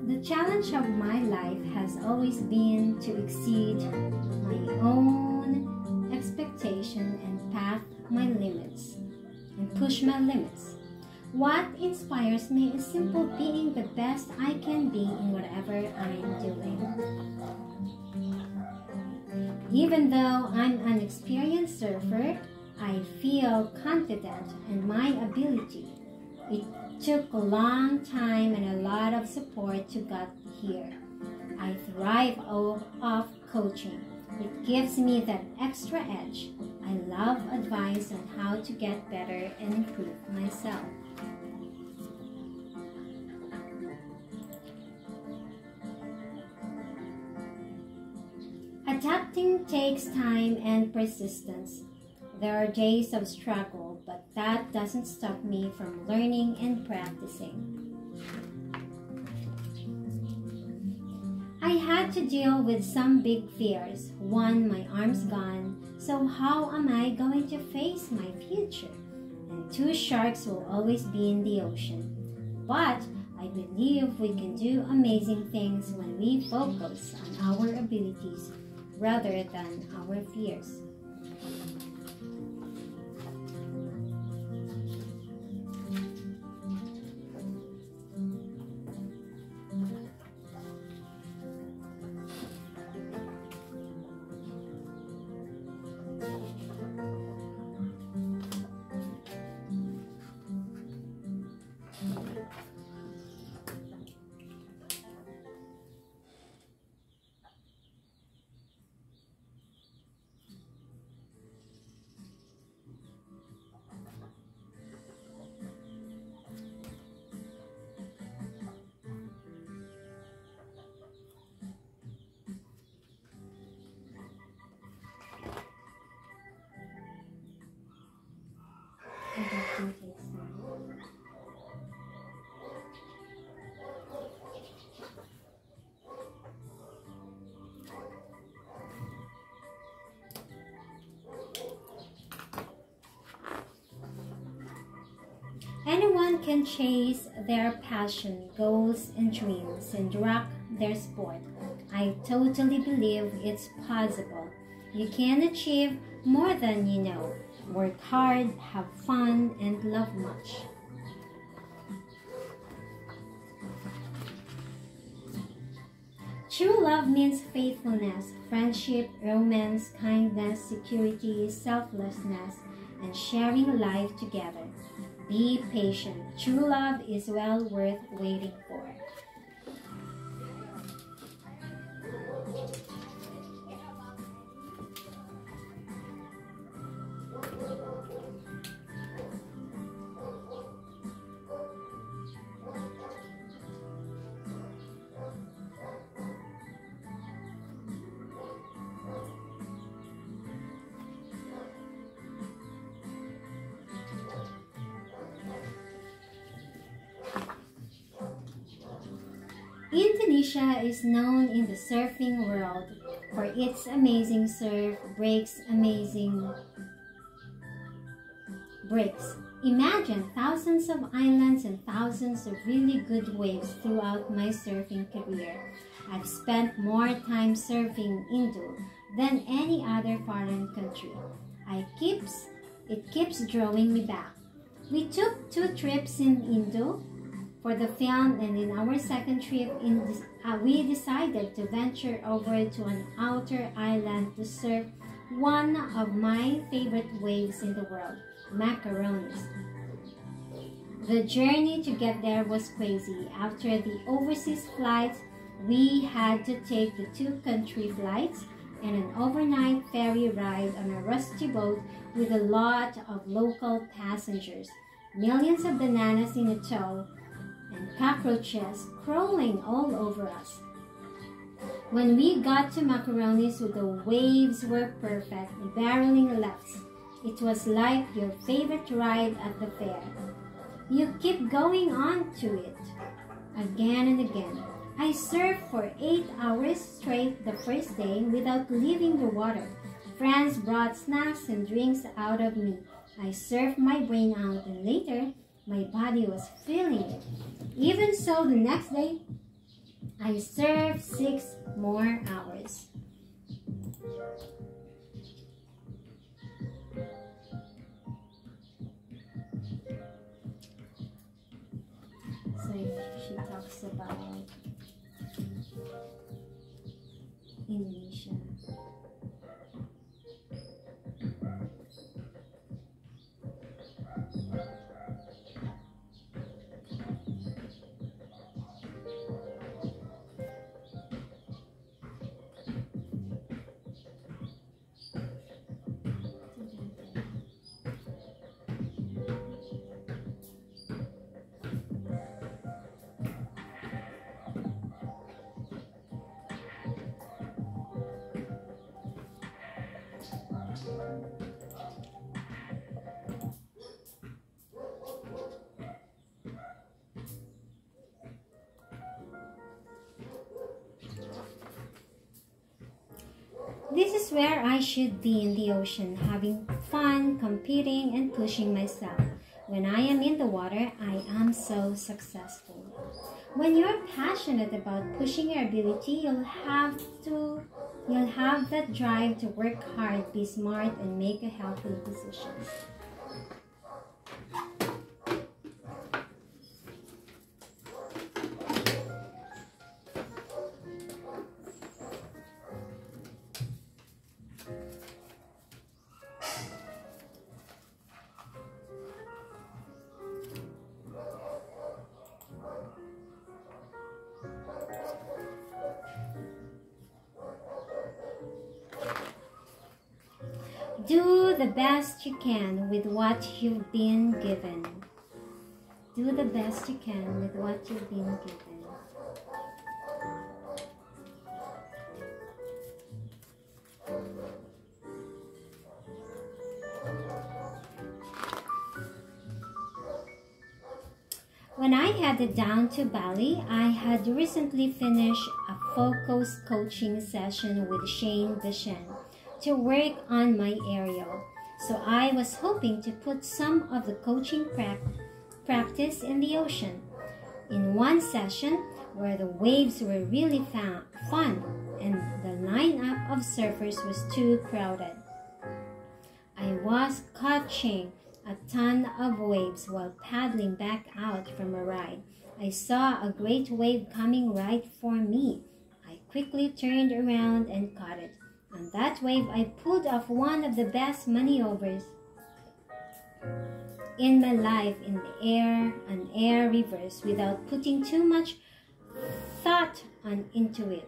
The challenge of my life has always been to exceed my own expectation and push my limits. What inspires me is simply being the best I can be in whatever I'm doing. Even though I'm an experienced surfer, I feel confident in my ability. It took a long time and a lot of support to get here. I thrive off coaching. It gives me that extra edge. I love advice on how to get better and improve myself. Adapting takes time and persistence. There are days of struggle, but that doesn't stop me from learning and practicing. I had to deal with some big fears. One, my arm's gone, so how am I going to face my future? And two, sharks will always be in the ocean. But I believe we can do amazing things when we focus on our abilities rather than our fears. Anyone can chase their passion, goals, and dreams and rock their sport. I totally believe it's possible. You can achieve more than you know. Work hard, have fun, and love much. True love means faithfulness, friendship, romance, kindness, security, selflessness, and sharing life together. Be patient. True love is well worth waiting for. Indonesia is known in the surfing world for its amazing surf breaks. Imagine thousands of islands and thousands of really good waves throughout my surfing career. I've spent more time surfing Indo than any other foreign country. It keeps drawing me back. We took 2 trips in Indo for the film, and in our second trip, we decided to venture over to an outer island to surf one of my favorite waves in the world, macaronis. The journey to get there was crazy. After the overseas flights, we had to take the 2 country flights and an overnight ferry ride on a rusty boat with a lot of local passengers, millions of bananas in tow, and cockroaches crawling all over us. When we got to Macaronis, the waves were perfect, barreling left. It was like your favorite ride at the fair. You keep going on to it, again and again. I surfed for 8 hours straight the first day without leaving the water. Friends brought snacks and drinks out of me. I surfed my brain out, and later, my body was feeling it. Even so, the next day, I surfed 6 more hours. So she talks about Indonesia. This is where I should be, in the ocean, having fun, competing, and pushing myself. When I am in the water, I am so successful. When you're passionate about pushing your ability, you'll have that drive to work hard, be smart, and make a healthy decision. Do the best you can with what you've been given. Do the best you can with what you've been given. When I headed down to Bali, I had recently finished a focus coaching session with Shane Vishen to work on my aerial. So I was hoping to put some of the coaching practice in the ocean. In one session, where the waves were really fun and the lineup of surfers was too crowded, I was catching a ton of waves while paddling back out from a ride. I saw a great wave coming right for me. I quickly turned around and caught it. On that wave, I pulled off one of the best maneuvers in my life in the air, an air reverse, without putting too much thought into it.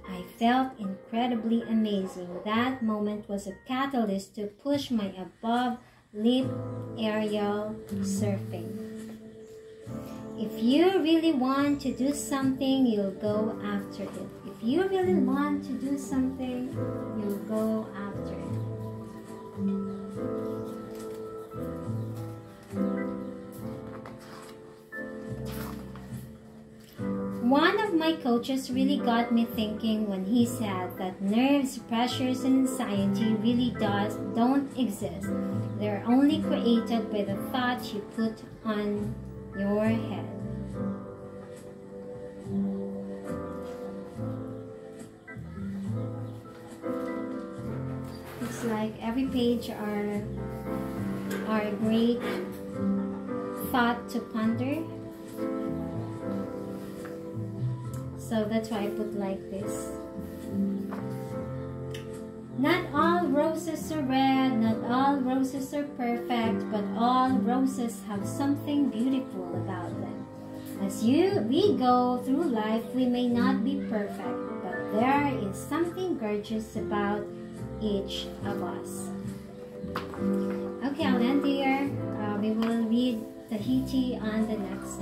I felt incredibly amazing. That moment was a catalyst to push my above lip aerial surfing. If you really want to do something, you'll go after it. If you really want to do something, you'll go after it. One of my coaches really got me thinking when he said that nerves, pressures, and anxiety really don't exist. They're only created by the thoughts you put on your head. It's like every page are great thought to ponder. So that's why I put like this. Not all roses are red, not all roses are perfect, but all roses have something beautiful about them. As we go through life, we may not be perfect, but there is something gorgeous about each of us. Okay, I'll end here. We will read Tahiti on the next